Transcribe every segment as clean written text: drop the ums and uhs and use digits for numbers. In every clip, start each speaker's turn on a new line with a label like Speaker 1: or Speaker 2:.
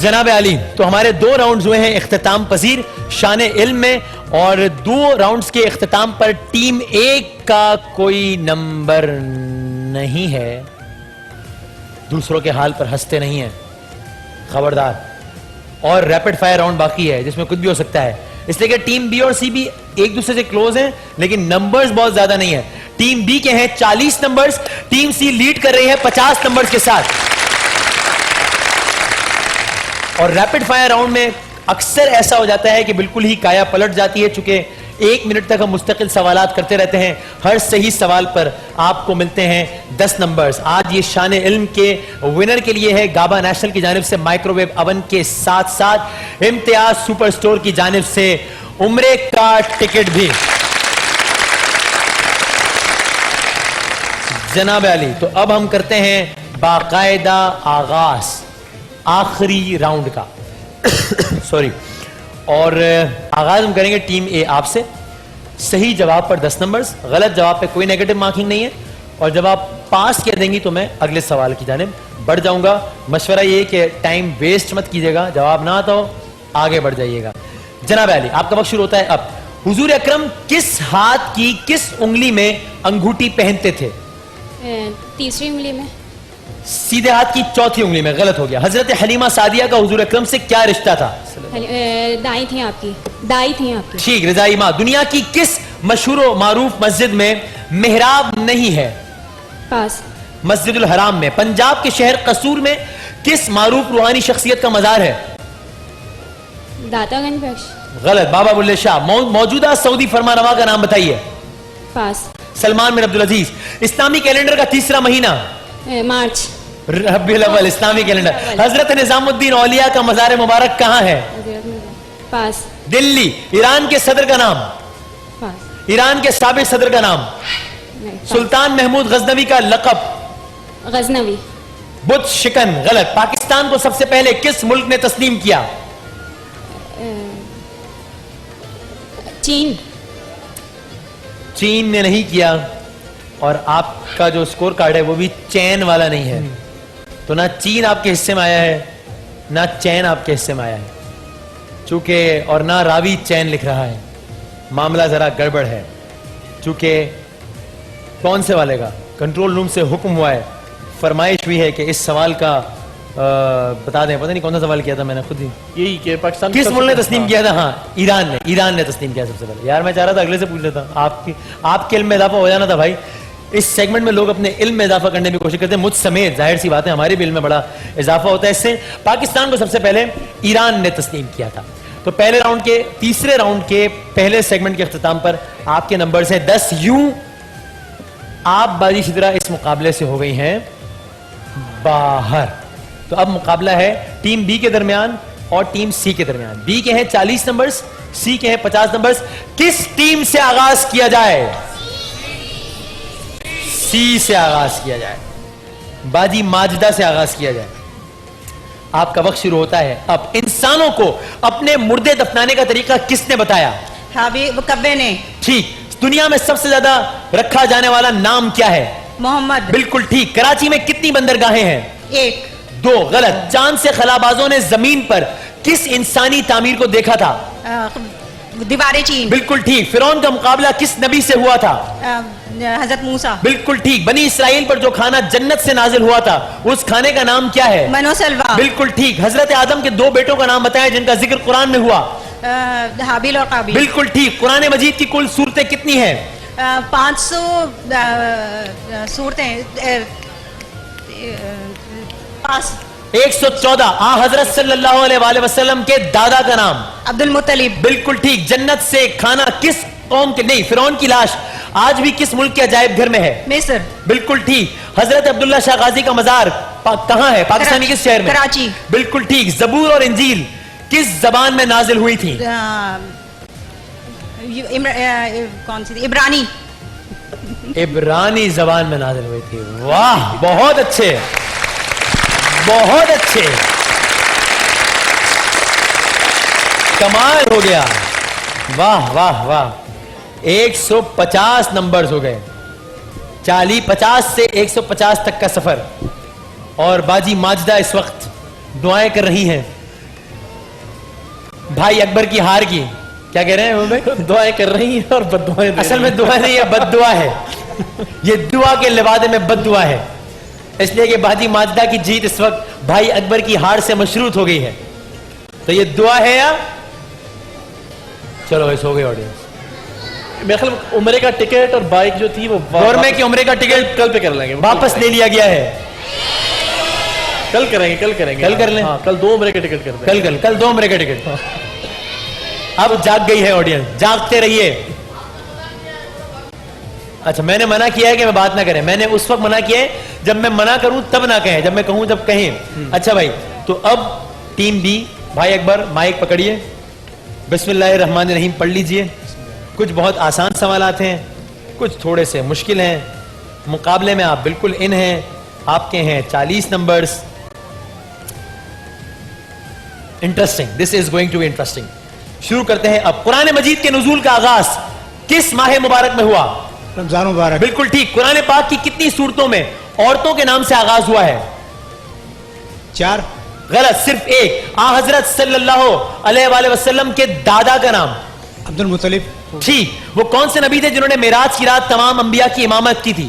Speaker 1: جناب علی، تو ہمارے 2 راؤنڈز ہوئے ہیں اختتام پذیر شان علم میں، اور 2 راؤنڈز کے اختتام پر ٹیم 1 کا کوئی نمبر نہیں ہے. دوسروں کے حال پر ہنستے نہیں ہیں، خبردار. اور ریپڈ فائر راؤنڈ باقی ہے جس میں کچھ بھی ہو سکتا ہے، اس لیے کہ ٹیم بی اور سی بھی ایک دوسرے سے کلوز ہیں لیکن نمبرز بہت زیادہ نہیں ہیں. ٹیم بی کے ہیں 40 نمبرز، ٹیم سی لیڈ کر رہی ہے 50 نمبرز کے ساتھ. اور ریپڈ فائر راؤنڈ میں اکثر ایسا ہو جاتا ہے کہ بالکل ہی کایا پلٹ جاتی ہے، چونکہ 1 منٹ تک ہم مستقل سوالات کرتے رہتے ہیں. ہر صحیح سوال پر آپ کو ملتے ہیں 10 نمبرز. آج یہ شان علم کے ونر کے لیے ہے گابا نیشنل کی جانب سے مائکرو ویو اوون کے ساتھ ساتھ امتیاز سپر سٹور کی جانب سے عمرے کا ٹکٹ بھی. جناب علی، تو اب ہم کرتے ہیں باقاعدہ آغاز آخری راؤنڈ کا. سوری. اور آغاز ہم کریں گے ٹیم اے آپ سے. صحیح جواب پر 10 نمبرز، غلط جواب پہ کوئی نیگیٹو مارکنگ نہیں ہے، اور جب آپ پاس کر دیں گی تو میں اگلے سوال کی جانب بڑھ جاؤں گا. مشورہ یہ کہ ٹائم ویسٹ مت کیجیے گا، جواب نہ آتا ہو آگے بڑھ جائیے گا. جناب علی، آپ کا وقت شروع ہوتا ہے اب. حضور اکرم کس ہاتھ کی کس انگلی میں انگوٹھی پہنتے تھے؟
Speaker 2: تیسری انگلی میں.
Speaker 1: سیدھے ہاتھ کی چوتھی انگلی میں. غلط ہو گیا. حضرت حلیمہ سعدیہ کا حضور اکرم سے کیا رشتہ تھا؟
Speaker 2: دائیں تھیں آپ کی. دائیں تھیں آپ کی.
Speaker 1: ٹھیک. رضائی ماں. دنیا کی کس مشہور و معروف مسجد میں محراب نہیں ہے؟
Speaker 2: پاس.
Speaker 1: مسجد الحرام میں. پنجاب کے شہر قصور میں کس معروف روحانی شخصیت کا مزار ہے؟
Speaker 2: داتا گنج بخش.
Speaker 1: غلط. بابا بلے شاہ. موجودہ سعودی فرمانروا کا نام بتائیے.
Speaker 2: پاس.
Speaker 1: سلمان بن عبدالعزیز. اسلامی کیلنڈر کا تیسرا مہینہ؟
Speaker 2: مارچ.
Speaker 1: ربیع الاول. اسلامی کیلنڈر. حضرت نظام الدین اولیاء کا مزار مبارک کہاں ہے؟
Speaker 2: پاس.
Speaker 1: دلی. ایران کے صدر کا نام؟
Speaker 2: پاس.
Speaker 1: ایران کے سابق صدر کا نام؟ سلطان محمود غزنوی کا لقب؟
Speaker 2: غزنوی.
Speaker 1: بت شکن. غلط. پاکستان کو سب سے پہلے کس ملک نے تسلیم کیا؟
Speaker 2: چین.
Speaker 1: چین نے نہیں کیا، اور آپ کا جو سکور کارڈ ہے وہ بھی چین والا نہیں ہے، تو نہ چین آپ کے حصے میں آیا ہے نہ چین آپ کے حصے میں آیا ہے، چونکہ اور نہ راوی چین لکھ رہا ہے. معاملہ ذرا گڑبڑ ہے، چونکہ کون سے والے کا کنٹرول روم سے حکم ہوا ہے، فرمائش ہوئی ہے کہ اس سوال کا بتا دیں. پتہ نہیں کون سا سوال کیا تھا میں نے خود ہی،
Speaker 3: یہی کہ پاکستان
Speaker 1: کس ملک نے تسلیم کیا تھا؟ ہاں ایران نے تسلیم کیا سب سے پہلے. یار میں چاہ رہا تھا اگلے سے پوچھ لیتا، آپ کے علم میں اضافہ ہو جانا تھا بھائی. اس سیگمنٹ میں لوگ اپنے علم میں اضافہ کرنے کی کوشش کرتے ہیں، مجھ سمیت. ظاہر سی بات ہے ہمارے بھی علم میں بڑا اضافہ ہوتا ہے اس سے. پاکستان کو سب سے پہلے ایران نے تسلیم کیا تھا. تو پہلے راؤنڈ کے تیسرے راؤنڈ کے پہلے سیگمنٹ کے اختتام پر آپ کے نمبرز ہیں 10. یوں آپ بازی شدرا اس مقابلے سے ہو گئی ہیں باہر. تو اب مقابلہ ہے ٹیم بی کے درمیان اور ٹیم سی کے درمیان. بی کے ہیں 40 نمبرز، سی کے ہیں 50 نمبرز. کس ٹیم سے آغاز کیا جائے؟ سی سے آغاز کیا جائے. باجی ماجدہ سے آغاز کیا جائے. آپ کا وقت شروع ہوتا ہے اب. انسانوں کو اپنے مردے دفنانے کا طریقہ کس نے بتایا؟
Speaker 4: کبے نے.
Speaker 1: ٹھیک. دنیا میں سب سے زیادہ رکھا جانے والا نام کیا ہے؟
Speaker 4: محمد.
Speaker 1: بالکل ٹھیک. کراچی میں کتنی بندرگاہیں ہیں؟
Speaker 4: 1.
Speaker 1: 2. غلط. چاند سے خلابازوں نے زمین پر کس انسانی تعمیر کو دیکھا تھا؟
Speaker 4: دیوار چین.
Speaker 1: بالکل ٹھیک. فرعون کا مقابلہ کس نبی سے ہوا تھا؟
Speaker 4: حضرت موسیٰ.
Speaker 1: بالکل ٹھیک. بنی اسرائیل پر جو کھانا جنت سے نازل ہوا تھا اس کھانے کا نام کیا ہے؟
Speaker 4: من و سلویٰ.
Speaker 1: بالکل ٹھیک. حضرت آدم کے 2 بیٹوں کا نام بتائیں جن کا ذکر قرآن میں ہوا؟
Speaker 4: حابیل اور قابیل.
Speaker 1: بالکل ٹھیک. قرآن مجید کی کل سورتیں کتنی ہیں؟
Speaker 4: 500 سورتیں.
Speaker 1: 114. حضرت صلی اللہ علیہ وآلہ وسلم کے دادا کا نام؟
Speaker 4: عبد المطلب.
Speaker 1: بالکل ٹھیک. جنت سے کھانا کس قوم کے نہیں فرعون کی لاش آج بھی کس ملک کے عجائب گھر میں ہے؟
Speaker 4: مصر.
Speaker 1: بالکل ٹھیک. حضرت عبداللہ شاہ غازی کا مزار کہاں ہے؟ پاکستانی کس شہر میں؟
Speaker 4: کراچی.
Speaker 1: بالکل ٹھیک. زبور اور انجیل کس زبان میں نازل ہوئی تھی؟
Speaker 4: کون سی تھی؟ عبرانی.
Speaker 1: عبرانی زبان میں نازل ہوئی تھی. واہ بہت اچھے بہت اچھے. کمال ہو گیا. واہ واہ واہ. 150 نمبرز ہو گئے. 50 سے 150 تک کا سفر. اور باجی ماجدہ اس وقت دعائیں کر رہی ہیں بھائی اکبر کی ہار کی. کیا کہہ رہے ہیں وہ بھائی؟
Speaker 3: دعائیں کر رہی ہیں اور بد دعائیں دے
Speaker 1: اصل
Speaker 3: رہی
Speaker 1: میں دعا نہیں ہے، بد دعا ہے. یہ دعا کے لبادے میں بد دعا ہے، اس لیے کہ بہادی ماجدہ کی جیت اس وقت بھائی اکبر کی ہار سے مشروط ہو گئی ہے. تو یہ دعا ہے یا چلو بھائی سو گئی آڈینس.
Speaker 3: میرے خیال میں عمرے کا ٹکٹ اور بائک جو تھی وہ
Speaker 1: گورنمنٹ کی عمرے کا ٹکٹ
Speaker 3: کل پہ کر لیں گے،
Speaker 1: واپس لے لیا گیا ہے.
Speaker 3: کل کریں گے
Speaker 1: کل کر لیں.
Speaker 3: ہاں کل 2 عمرے کے ٹکٹ کر دیں.
Speaker 1: کل 2 عمرے کا ٹکٹ. اب جاگ گئی ہے آڈینس، جاگتے رہیے. اچھا میں نے منع کیا ہے کہ میں بات نہ کریں، میں نے اس وقت منع کیا ہے جب میں منع کروں تب نہ کہیں، جب میں کہوں جب کہیں. اچھا بھائی تو اب ٹیم بی، بھائی اکبر مائک پکڑیے، بسم اللہ الرحمن الرحیم پڑھ لیجئے. کچھ بہت آسان سوالات ہیں، کچھ تھوڑے سے مشکل ہیں. مقابلے میں آپ بالکل ان ہیں، آپ کے ہیں 40 numbers. Interesting, this is going to be interesting. شروع کرتے ہیں. اب قرآن مجید کے نزول کا آغاز کس ماہ مبارک میں ہوا؟
Speaker 5: رمضان مبارک.
Speaker 1: بالکل ٹھیک. قرآن پاک کی کتنی صورتوں میں عورتوں کے نام سے آغاز ہوا ہے؟
Speaker 5: 4.
Speaker 1: غلط، صرف ایک. حضرت صلی اللہ علیہ وآلہ وسلم کے دادا کا نام؟
Speaker 5: عبد المطلب.
Speaker 1: ٹھیک. وہ کون سے نبی تھے جنہوں نے معراج کی رات تمام انبیاء کی امامت کی تھی؟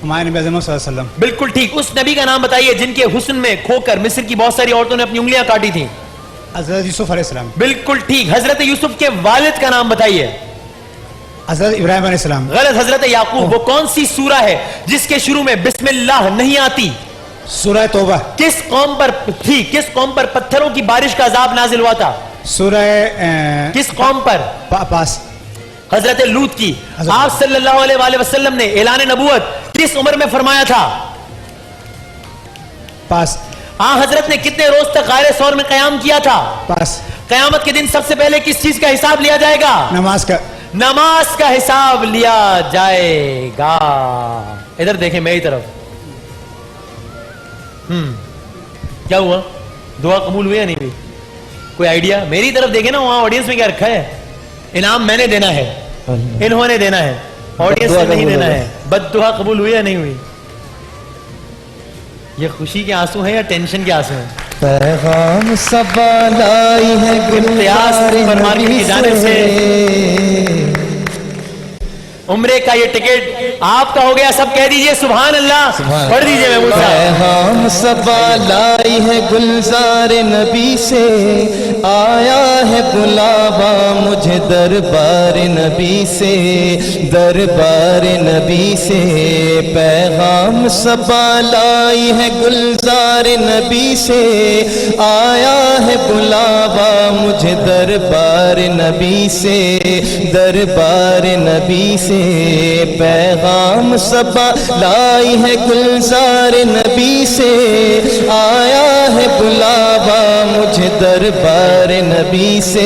Speaker 5: ہمارے نبی اعظم صلی اللہ علیہ وسلم.
Speaker 1: بالکل ٹھیک. اس نبی کا نام بتائیے جن کے حسن میں کھو کر مصر کی بہت ساری عورتوں نے اپنی انگلیاں کاٹی تھیں؟
Speaker 5: حضرت یوسف علیہ السلام.
Speaker 1: بالکل ٹھیک. حضرت یوسف کے والد کا نام بتائیے؟
Speaker 5: حضرت ابراہیم علیہ السلام.
Speaker 1: غلط. حضرت یعقوب. وہ کون سی سورہ ہے جس کے شروع میں بسم اللہ نہیں آتی؟
Speaker 5: سورہ توبہ.
Speaker 1: کس قوم پر پتھروں کی بارش کا عذاب نازل ہوا تھا؟
Speaker 5: سورہ
Speaker 1: کس قوم پر؟
Speaker 5: پاس.
Speaker 1: حضرت لوط کی. آپ صلی اللہ علیہ وآلہ وسلم نے اعلان نبوت کس عمر میں فرمایا تھا؟
Speaker 5: پاس.
Speaker 1: حضرت نے کتنے روز تک غار ثور میں قیام کیا تھا؟
Speaker 5: پاس.
Speaker 1: قیامت کے دن سب سے پہلے کس چیز کا حساب لیا جائے گا؟
Speaker 5: نماز کا.
Speaker 1: نماز کا حساب لیا جائے گا. ادھر دیکھیں میری طرف. کیا ہوا؟ دعا قبول ہوئی یا نہیں ہوئی؟ کوئی آئیڈیا؟ میری طرف دیکھیں نا، وہاں آڈینس میں کیا رکھا ہے؟ انعام میں نے دینا ہے، انہوں نے دینا ہے، آڈینس میں نہیں دینا ہے. بد دعا قبول ہوئی یا نہیں ہوئی؟ یہ خوشی کے آنسو ہیں یا ٹینشن کے آنسو ہیں؟
Speaker 6: پیغام سبا لائی ہے
Speaker 1: امتیاز سپر مارکیٹ کی جانب سے عمرے کا یہ ٹکٹ آپ کا ہو گیا. سب کہہ دیجئے سبحان اللہ. پڑھ دیجئے محمود صاحب.
Speaker 6: پیغام سبا لائی ہے گلزار نبی سے، آیا ہے بلاوا مجھے دربار نبی سے، دربار نبی سے. پیغام سبا لائی ہے گلزار نبی سے، آیا ہے بلاوا مجھے دربار نبی سے، دربار نبی سے. پیغام سبا لائی ہے گلزار نبی سے، آیا ہے بلاوا مجھے دربار نبی سے،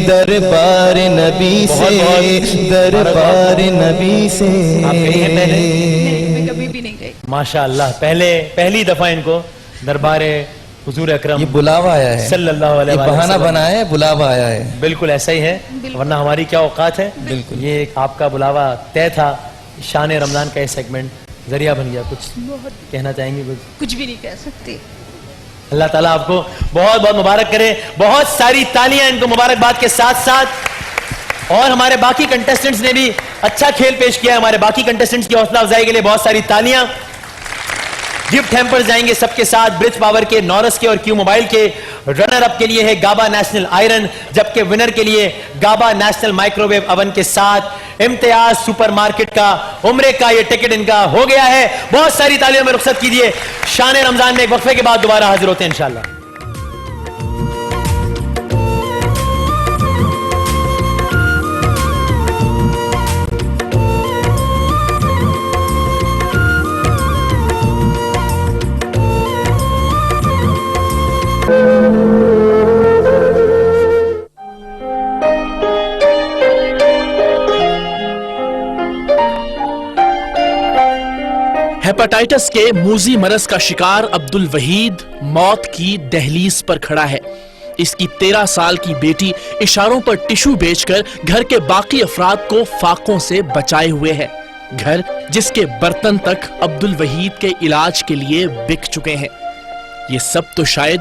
Speaker 6: دربار نبی سے، دربار نبی سے.
Speaker 4: میں کبھی بھی نہیں گئی.
Speaker 1: ماشاءاللہ پہلی دفعہ ان کو دربار حضور اکرم
Speaker 6: یہ بلاوا آیا ہے،
Speaker 1: صلی اللہ علیہ
Speaker 6: یہ
Speaker 1: وآلہ
Speaker 6: بہانہ
Speaker 1: وسلم.
Speaker 6: بنا ہے، بلاوا آیا ہے.
Speaker 1: بالکل ایسا ہی ہے، ورنہ ہماری کیا اوقات ہے.
Speaker 6: بالکل.
Speaker 1: یہ ایک آپ کا بلاوا طے تھا. شان رمضان کا یہ سیگمنٹ ذریعہ بن گیا. کچھ کہنا چاہیں گے؟
Speaker 4: کچھ بھی نہیں کہہ سکتی.
Speaker 1: اللہ تعالیٰ آپ کو بہت بہت مبارک کرے. بہت ساری تالیاں ان کو مبارکباد کے ساتھ ساتھ. اور ہمارے باقی کنٹیسٹنٹس نے بھی اچھا کھیل پیش کیا ہے. ہمارے باقی کنٹیسٹنٹس کی حوصلہ افزائی کے لیے بہت ساری تالیاں. گفٹ ہیمپر جائیں گے سب کے ساتھ برج پاور کے، نورس کے اور کیو موبائل کے. رنر اپ کے لیے ہے گابا نیشنل آئرن، جبکہ ونر کے لیے گابا نیشنل مائکرو ویو اوون کے ساتھ امتیاز سپر مارکیٹ کا عمرے کا یہ ٹکٹ ان کا ہو گیا ہے. بہت ساری تالیوں میں رخصت کیجیے. شان رمضان میں ایک وقفے کے بعد دوبارہ حاضر ہوتے ہیں انشاءاللہ.
Speaker 7: ہیپاٹائٹس کے موذی مرض کا شکار عبد الوحید موت کی دہلیز پر کھڑا ہے. اس کی 13 سال کی بیٹی اشاروں پر ٹشو بیچ کر گھر کے باقی افراد کو فاقوں سے بچائے ہوئے ہے. گھر جس کے برتن تک عبد الوحید کے علاج کے لیے بک چکے ہیں. یہ سب تو شاید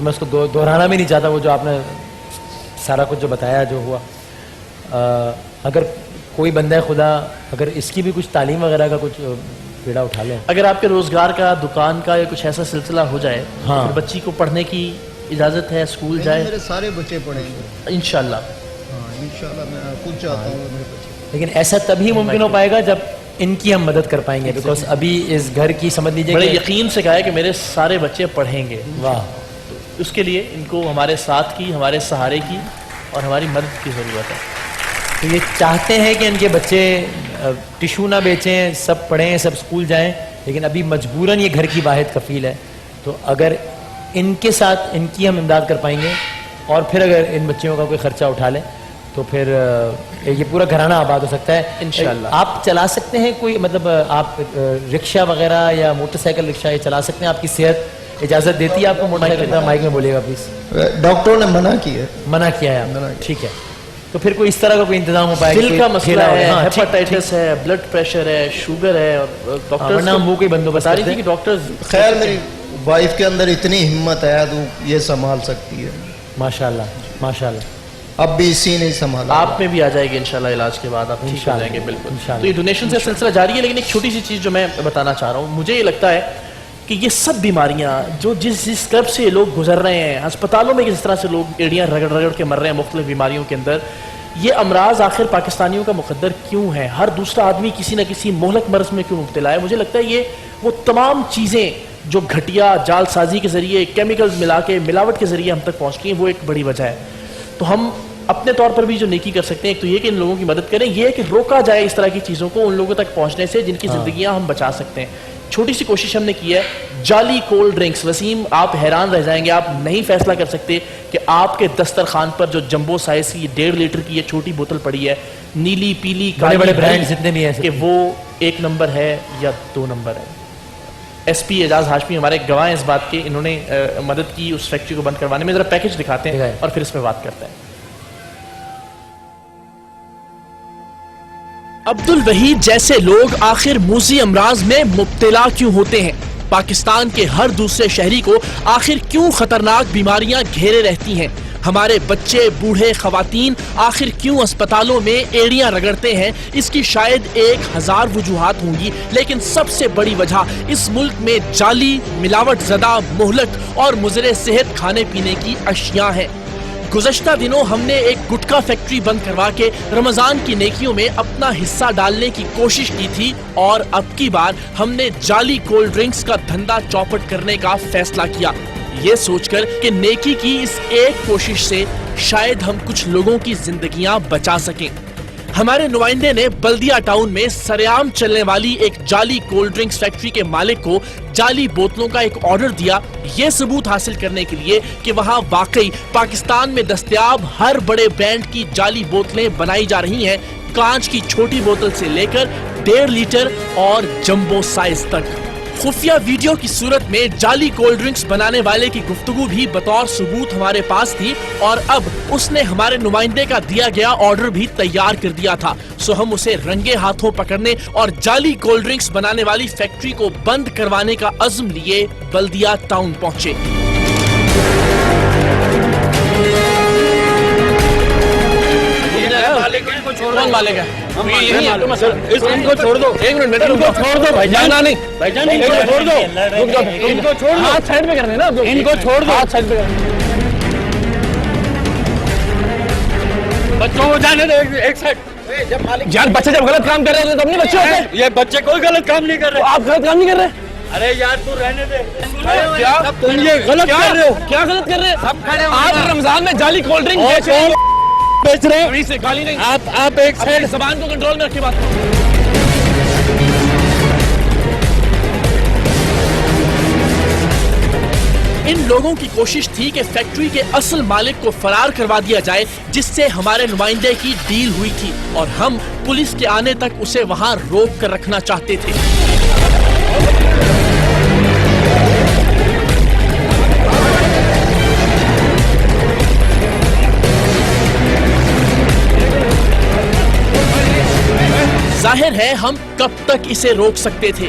Speaker 1: تو میں اس کو دہرانا بھی نہیں چاہتا، وہ جو آپ نے سارا کچھ جو بتایا جو ہوا. اگر کوئی بندہ خدا اگر اس کی بھی کچھ تعلیم وغیرہ کا کچھ بیڑا اٹھا لیں،
Speaker 3: اگر آپ کے روزگار کا، دکان کا یا کچھ ایسا سلسلہ ہو جائے،
Speaker 1: ہاں،
Speaker 3: پھر بچی کو پڑھنے کی اجازت ہے، اسکول جائے
Speaker 5: میرے سارے بچے پڑھیں گے
Speaker 3: انشاءاللہ.
Speaker 5: ہاں انشاءاللہ. میں خود چاہتا ہوں میرے بچے.
Speaker 1: لیکن ایسا تبھی ممکن ہو پائے گا جب ان کی ہم مدد کر پائیں گے، بیکاز ابھی اس گھر کی سمجھ لیجیے
Speaker 3: بڑے
Speaker 1: کہ
Speaker 3: یقین سے کہا ہے کہ میرے سارے بچے پڑھیں گے.
Speaker 1: واہ،
Speaker 3: اس کے لیے ان کو ہمارے ساتھ کی، ہمارے سہارے کی اور ہماری مدد کی ضرورت ہے.
Speaker 1: تو یہ چاہتے ہیں کہ ان کے بچے ٹشو نہ بیچیں، سب پڑھیں، سب اسکول جائیں، لیکن ابھی مجبوراً یہ گھر کی واحد کفیل ہے. تو اگر ان کے ساتھ ان کی ہم امداد کر پائیں گے اور پھر اگر ان بچیوں کا کوئی خرچہ اٹھا لیں تو پھر یہ پورا گھرانہ آباد ہو سکتا ہے
Speaker 3: انشاءاللہ.
Speaker 1: آپ چلا سکتے ہیں کوئی مطلب آپ رکشہ وغیرہ یا موٹر سائیکل رکشہ یہ چلا سکتے ہیں؟ آپ کی صحت اجازت دیتی ہے آپ کو موٹر سائیکل؟ مائک میں بولیے گا پلیز.
Speaker 5: ڈاکٹروں نے منع کیا ہے.
Speaker 1: منع کیا ہے
Speaker 5: منع
Speaker 1: آپ؟
Speaker 5: کیا.
Speaker 1: ٹھیک ہے. تو پھر کوئی اس طرح کا کوئی انتظام ہو پائے گا؟
Speaker 3: دل کا مسئلہ ہے،
Speaker 1: ہاں، ٹھیک،
Speaker 3: ہیپاٹائٹس ہے، بلڈ پریشر ہے، شوگر ہے، اور ڈاکٹر
Speaker 1: ورنہ ہم وہ کوئی بندوبست
Speaker 3: بتا رہی
Speaker 1: کرتے
Speaker 3: تھی کہ ڈاکٹرز
Speaker 5: خیر میری وائف کے اندر اتنی ہمت ہے تو یہ سنبھال سکتی ہے.
Speaker 1: ماشاءاللہ ماشاءاللہ.
Speaker 5: اب بھی اسی نہیں سنبھالا.
Speaker 3: آپ میں بھی آ جائے گی انشاءاللہ علاج کے بعد، آپ ٹھیک ہو جائیں گے بالکل.
Speaker 1: انشاءاللہ.
Speaker 3: تو یہ ڈونیشن سے سلسلہ جاری ہے. لیکن ایک چھوٹی سی چیز جو میں بتانا چاہ رہا ہوں، مجھے یہ لگتا ہے کہ یہ سب بیماریاں جو جس کرب سے یہ لوگ گزر رہے ہیں، ہسپتالوں میں جس طرح سے لوگ ایڑیاں رگڑ رگڑ کے مر رہے ہیں مختلف بیماریوں کے اندر، یہ امراض آخر پاکستانیوں کا مقدر کیوں ہے؟ ہر دوسرا آدمی کسی نہ کسی مہلک مرض میں کیوں مبتلا ہے؟ مجھے لگتا ہے یہ وہ تمام چیزیں جو گھٹیا جال سازی کے ذریعے، کیمیکلز ملا کے، ملاوٹ کے ذریعے ہم تک پہنچ گئی ہیں، وہ ایک بڑی وجہ ہے. تو ہم اپنے طور پر بھی جو نیکی کر سکتے ہیں، ایک تو یہ کہ ان لوگوں کی مدد کریں، یہ کہ روکا جائے اس طرح کی چیزوں کو ان لوگوں تک پہنچنے سے جن کی زندگیاں ہم بچا سکتے ہیں. چھوٹی سی کوشش ہم نے کی ہے، جعلی کولڈ ڈرنکس. وسیم آپ حیران رہ جائیں گے، آپ نہیں فیصلہ کر سکتے کہ آپ کے دسترخوان پر جو جمبو سائز کی 1.5 لیٹر کی یہ چھوٹی بوتل پڑی ہے، نیلی پیلی
Speaker 1: بڑے بڑے برانڈ جتنے بھی ہیں،
Speaker 3: کہ وہ 1 نمبر ہے یا 2 نمبر ہے. ایس پی اعجاز ہاشمی ہمارے گواہ ہیں اس بات کے، انہوں نے مدد کی اس فیکٹری کو بند کروانے میں. ذرا پیکج دکھاتے ہیں اور پھر اس پہ بات کرتے ہیں.
Speaker 7: عبد الوحید جیسے لوگ آخر موذی امراض میں مبتلا کیوں ہوتے ہیں؟ پاکستان کے ہر دوسرے شہری کو آخر کیوں خطرناک بیماریاں گھیرے رہتی ہیں؟ ہمارے بچے، بوڑھے، خواتین آخر کیوں اسپتالوں میں ایڑیاں رگڑتے ہیں؟ اس کی شاید 1000 وجوہات ہوں گی، لیکن سب سے بڑی وجہ اس ملک میں جعلی، ملاوٹ زدہ، مہلک اور مضر صحت کھانے پینے کی اشیاء ہیں. گزشتہ دنوں ہم نے ایک گٹکا فیکٹری بند کروا کے رمضان کی نیکیوں میں اپنا حصہ ڈالنے کی کوشش کی تھی، اور اب کی بار ہم نے جعلی کولڈ ڈرنکس کا دھندا چوپٹ کرنے کا فیصلہ کیا، یہ سوچ کر کہ نیکی کی اس ایک کوشش سے شاید ہم کچھ لوگوں کی زندگیاں بچا سکیں. ہمارے نمائندے نے بلدیہ ٹاؤن میں سرعام چلنے والی ایک جعلی کولڈ ڈرنکس فیکٹری کے مالک کو جعلی بوتلوں کا ایک آرڈر دیا، یہ ثبوت حاصل کرنے کے لیے کہ وہاں واقعی پاکستان میں دستیاب ہر بڑے برانڈ کی جعلی بوتلیں بنائی جا رہی ہیں، کانچ کی چھوٹی بوتل سے لے کر 1.5 لیٹر اور جمبو سائز تک. خفیہ ویڈیو کی صورت میں جعلی کولڈ ڈرنکس بنانے والے کی گفتگو بھی بطور ثبوت ہمارے پاس تھی، اور اب اس نے ہمارے نمائندے کا دیا گیا آرڈر بھی تیار کر دیا تھا. سو ہم اسے رنگے ہاتھوں پکڑنے اور جعلی کولڈ ڈرنکس بنانے والی فیکٹری کو بند کروانے کا عزم لیے بلدیہ ٹاؤن پہنچے.
Speaker 3: کون مالک ہے؟
Speaker 6: ان کو چھوڑ دو، 1 منٹ، ان کو چھوڑ دو بھائی جان. نہیں بھائی جان، ان کو چھوڑ دو، ان کو چھوڑ دو، ہاتھ سائڈ پہ کرنے نا، ان کو چھوڑ دو، ہاتھ سائڈ پہ کرنے. بچوں کو جانے دو ایک سائڈ. یار بچے جب غلط کام کر رہے ہیں تو اپنے بچے ہوتے ہیں. یہ بچے کوئی غلط کام نہیں کر رہے. آپ غلط کام نہیں کر رہے. ارے یار تو رہنے دے. کیا تم یہ غلط کر رہے ہو؟ کیا غلط کر رہے ہیں آپ؟ رمضان میں جعلی کولڈ ڈرنک بیچ رہے ہیں. آپ ایک سائڈ زبان کو کنٹرول میں رکھ کے بات کرو.
Speaker 7: ان لوگوں کی کوشش تھی کہ فیکٹری کے اصل مالک کو فرار کروا دیا جائے، جس سے ہمارے نمائندے کی ڈیل ہوئی تھی، اور ہم پولیس کے آنے تک اسے وہاں روک کر رکھنا چاہتے تھے. ظاہر ہے ہم کب تک اسے روک سکتے تھے.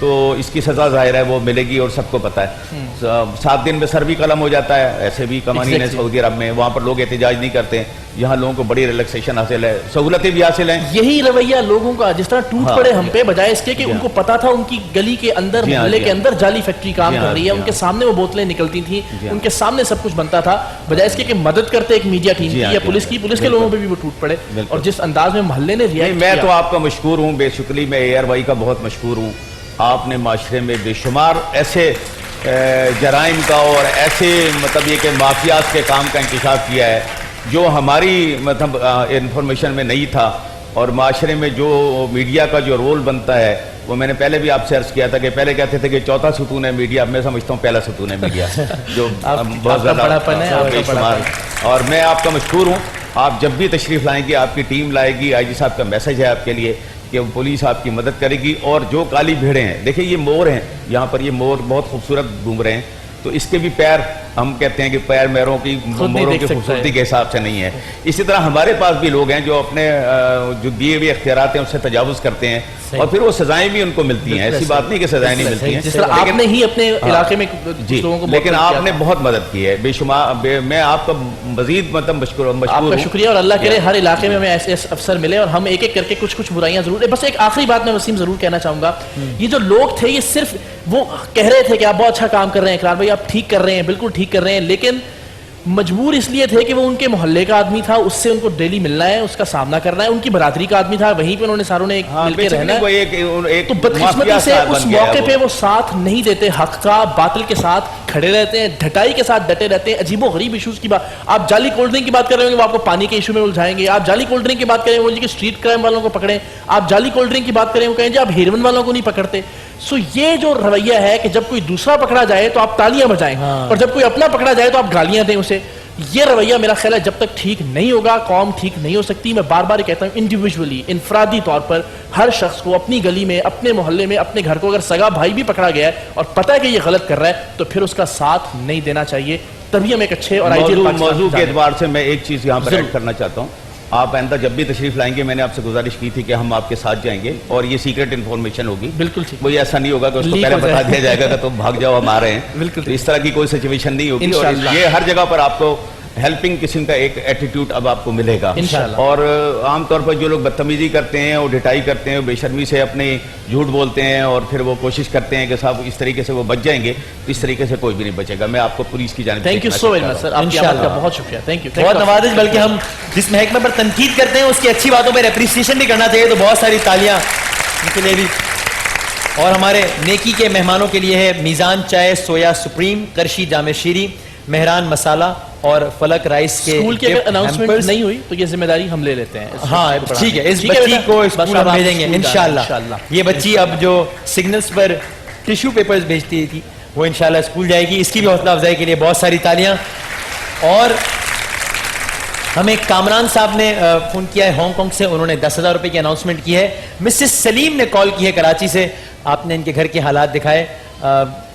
Speaker 8: تو اس کی سزا ظاہر ہے وہ ملے گی اور سب کو پتہ ہے. 7 دن میں سر بھی قلم ہو جاتا ہے, ایسے بھی قوانین ہے سعودی عرب میں, وہاں پر لوگ احتجاج نہیں کرتے, یہاں لوگوں کو بڑی ریلیکسیشن حاصل ہے, سہولتیں بھی حاصل ہیں.
Speaker 3: یہی رویہ لوگوں کا جس طرح ٹوٹ پڑے ہم پہ, بجائے اس کے کہ ان کو پتا تھا ان کی گلی کے اندر محلے کے اندر جعلی فیکٹری کام کر رہی ہے, ان کے سامنے وہ بوتلیں نکلتی تھیں, ان کے سامنے سب کچھ بنتا تھا, بجائے اس کے کہ مدد کرتے ایک میڈیا ٹیم کی یا پولیس کی, پولیس کے لوگوں پہ بھی وہ ٹوٹ پڑے. اور جس انداز میں محلے نے ریئیکٹ کیا,
Speaker 8: میں تو آپ کا مشکور ہوں, بیسیکلی میں اے آر وائی کا بہت مشکور ہوں. آپ نے معاشرے میں بے شمار ایسے جرائم کا اور ایسے مطلب یہ کہ مافیاز کے کام کا انکشاف کیا ہے جو ہماری مطلب انفارمیشن میں نہیں تھا. اور معاشرے میں جو میڈیا کا جو رول بنتا ہے وہ میں نے پہلے بھی آپ سے عرض کیا تھا کہ پہلے کہتے تھے کہ چوتھا ستون ہے میڈیا, اب میں سمجھتا ہوں پہلا ستون ہے میڈیا, جو بہت زیادہ بے شمار. اور میں آپ کا مشکور ہوں. آپ جب بھی تشریف لائیں گے, آپ کی ٹیم لائے گی, آئی جی صاحب کا میسج ہے آپ کے لیے کہ پولیس آپ کی مدد کرے گی. اور جو کالی بھیڑیں ہیں, دیکھیں یہ مور ہیں, یہاں پر یہ مور بہت خوبصورت گھوم رہے ہیں, تو اس کے بھی پیر ہم کہتے ہیں کہ پیر موروں کی خوبصورتی کے حساب سے نہیں ہے. اسی طرح ہمارے پاس بھی لوگ ہیں جو اپنے جو دیے ہوئے اختیارات ہیں اس سے تجاوز کرتے ہیں, اور پھر وہ سزائیں بھی ان کو ملتی ہیں. ایسی بات نہیں کہ سزائیں نہیں ملتی ہیں,
Speaker 3: جس طرح آپ نے ہی اپنے علاقے میں لوگوں کو,
Speaker 8: لیکن آپ نے بہت مدد کی ہے بے شمار. میں آپ کا مزید مطلب مشکور ہوں.
Speaker 3: آپ کا شکریہ, اور اللہ کرے ہر علاقے میں ہمیں ایسے افسر ملے اور ہم ایک ایک کر کے کچھ برائیاں ضرور. بس ایک آخری بات میں وسیم ضرور کہنا چاہوں گا, یہ جو لوگ تھے یہ صرف وہ کہہ رہے تھے کہ آپ بہت اچھا کام کر رہے ہیں اقرار بھائی, آپ ٹھیک کر رہے ہیں, بالکل ٹھیک کر رہے ہیں, لیکن مجبور اس لیے تھے کہ وہ ان کے محلے کا آدمی تھا, اس سے ان کو ڈیلی ملنا ہے, اس کا سامنا کرنا ہے, ان کی برادری کا آدمی تھا, وہیں پہ انہوں نے ساروں نے مل کے رہنا ہے. تو بدقسمتی سے اس موقع پہ وہ ساتھ نہیں دیتے حق کا, باطل کے ساتھ کھڑے رہتے ہیں, ڈھٹائی کے ساتھ ڈٹے رہتے ہیں. عجیب و غریب ایشوز کی بات, آپ جعلی کولڈ ڈرنک کی بات کر رہے ہوں گے وہ آپ کو پانی کے ایشو میں الجھائیں گے, آپ جعلی کولڈ ڈرنک کی بات کریں وہ کہ اسٹریٹ کرائم والوں کو پکڑیں, آپ جعلی کولڈ ڈرنک کی بات کریں وہ کہیں جی آپ ہیروین والوں کو نہیں پکڑتے. سو یہ جو رویہ ہے کہ جب کوئی دوسرا پکڑا جائے تو آپ تالیاں بجائیں, اور جب کوئی اپنا پکڑا جائے تو آپ گالیاں دیں اسے, یہ رویہ میرا خیال ہے جب تک ٹھیک نہیں ہوگا قوم ٹھیک نہیں ہو سکتی. میں بار بار کہتا ہوں انڈیویجولی, انفرادی طور پر ہر شخص کو اپنی گلی میں, اپنے محلے میں, اپنے گھر کو اگر سگا بھائی بھی پکڑا گیا ہے اور پتہ ہے کہ یہ غلط کر رہا ہے تو پھر اس کا ساتھ نہیں دینا چاہیے. تبھی ہم ایک اچھے اور
Speaker 8: موضوع کے اعتبار سے میں ایک چیز یہاں پر ایڈ کرنا چاہتا ہوں. آپ آئندہ جب بھی تشریف لائیں گے میں نے آپ سے گزارش کی تھی کہ ہم آپ کے ساتھ جائیں گے, اور یہ سیکرٹ انفارمیشن ہوگی.
Speaker 3: بالکل ٹھیک,
Speaker 8: کوئی ایسا نہیں ہوگا کہ اس کو پہلے بتا دیا جائے گا کہ تم بھاگ جاؤ ہم آ رہے ہیں. بالکل اس طرح کی کوئی سچویشن نہیں ہوگی, اور یہ ہر جگہ پر آپ کو ہیلپنگ قسم کا ایک ایٹیٹیوڈ اب آپ کو ملے گا. اور عام طور پر جو لوگ بدتمیزی کرتے ہیں اور ڈٹائی کرتے ہیں, بے شرمی سے اپنے جھوٹ بولتے ہیں اور پھر وہ کوشش کرتے ہیں کہ صاحب اس طریقے سے وہ بچ جائیں گے, اس طریقے سے کوئی بھی نہیں بچے گا. میں آپ کو پولیس کی جانب سے
Speaker 3: thank you so very much sir, آپ کی آمد کا بہت شکریہ. تھینک یو,
Speaker 1: بہت نوازش. بلکہ ہم جس محکمے پر تنقید کرتے ہیں اس کی اچھی باتوں پر اپریسیشن بھی کرنا چاہیے, تو بہت ساری تالیاں ان کے لیے بھی. اور ہمارے نیکی کے مہمانوں کے لیے ہے میزان چائے سویا سپریم, کرشی جامع شیری, مہران مسالہ اور فلک رائس کے.
Speaker 3: اسکول کی اگر اناؤنسمنٹ نہیں ہوئی تو یہ ذمہ داری ہم لے لیتے ہیں.
Speaker 1: ہاں ٹھیک ہے, اس بچی کو اسکول ہم بھیجیں گے انشاءاللہ. یہ بچی اب جو سگنلز پر ٹیشو پیپرز بھیجتی تھی وہ انشاءاللہ اسکول جائے گی. اس کی بھی حوصلہ افزائی کے لیے بہت ساری تالیاں. اور ہمیں کامران صاحب نے فون کیا ہے ہانگ کانگ سے, انہوں نے 10,000 روپے کی اناؤنسمنٹ کی ہے. مسز سلیم نے کال کی ہے کراچی سے, آپ نے ان کے گھر کے حالات دکھائے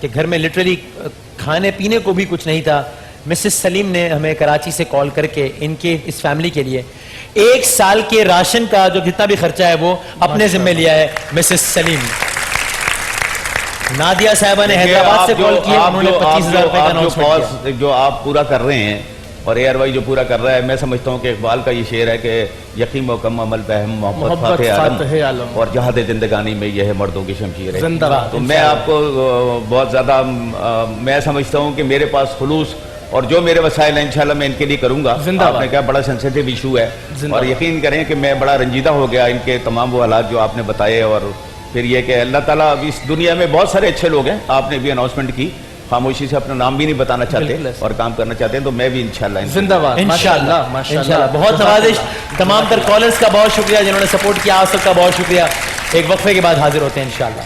Speaker 1: کہ گھر میں لٹرلی کھانے پینے کو بھی کچھ نہیں تھا. مسز سلیم نے ہمیں کراچی سے کال کر کے ان کے اس فیملی کے لیے 1 سال کے راشن کا جو جتنا بھی خرچہ ہے وہ اپنے ذمہ لیا ہے مسز سلیم. نادیہ صاحبہ نے حیدرآباد سے کال کی ہے, انہوں نے 25,000 روپے کا اناؤنسمنٹ کیا.
Speaker 8: جو آپ پورا کر رہے ہیں اور اے آر وائی جو پورا کر رہا ہے, میں سمجھتا ہوں کہ اقبال کا یہ شعر ہے کہ یقین و کم عمل پہ محبت فاتح عالم, اور جہاد زندگانی میں یہ ہے مردوں کی شمشیر ہے. تو میں آپ کو بہت زیادہ میں سمجھتا ہوں کہ میرے پاس خلوص اور جو میرے وسائل ہیں انشاءاللہ میں ان کے لیے کروں گا. آپ نے کہا بڑا سینسیٹیو ایشو ہے, اور یقین کریں کہ میں بڑا رنجیدہ ہو گیا ان کے تمام وہ حالات جو آپ نے بتائے. اور پھر یہ کہ اللہ تعالیٰ اب اس دنیا میں بہت سارے اچھے لوگ ہیں, آپ نے بھی اناؤنسمنٹ کی, خاموشی سے اپنا نام بھی نہیں بتانا چاہتے اور کام کرنا چاہتے ہیں, تو میں بھی انشاءاللہ
Speaker 3: زندہ باد.
Speaker 1: انشاءاللہ بہت نوازش. تمام تر کالرز کا بہت شکریہ جنہوں نے سپورٹ کیا, آپ سب کا بہت شکریہ. ایک وقفے کے بعد حاضر ہوتے ہیں انشاءاللہ.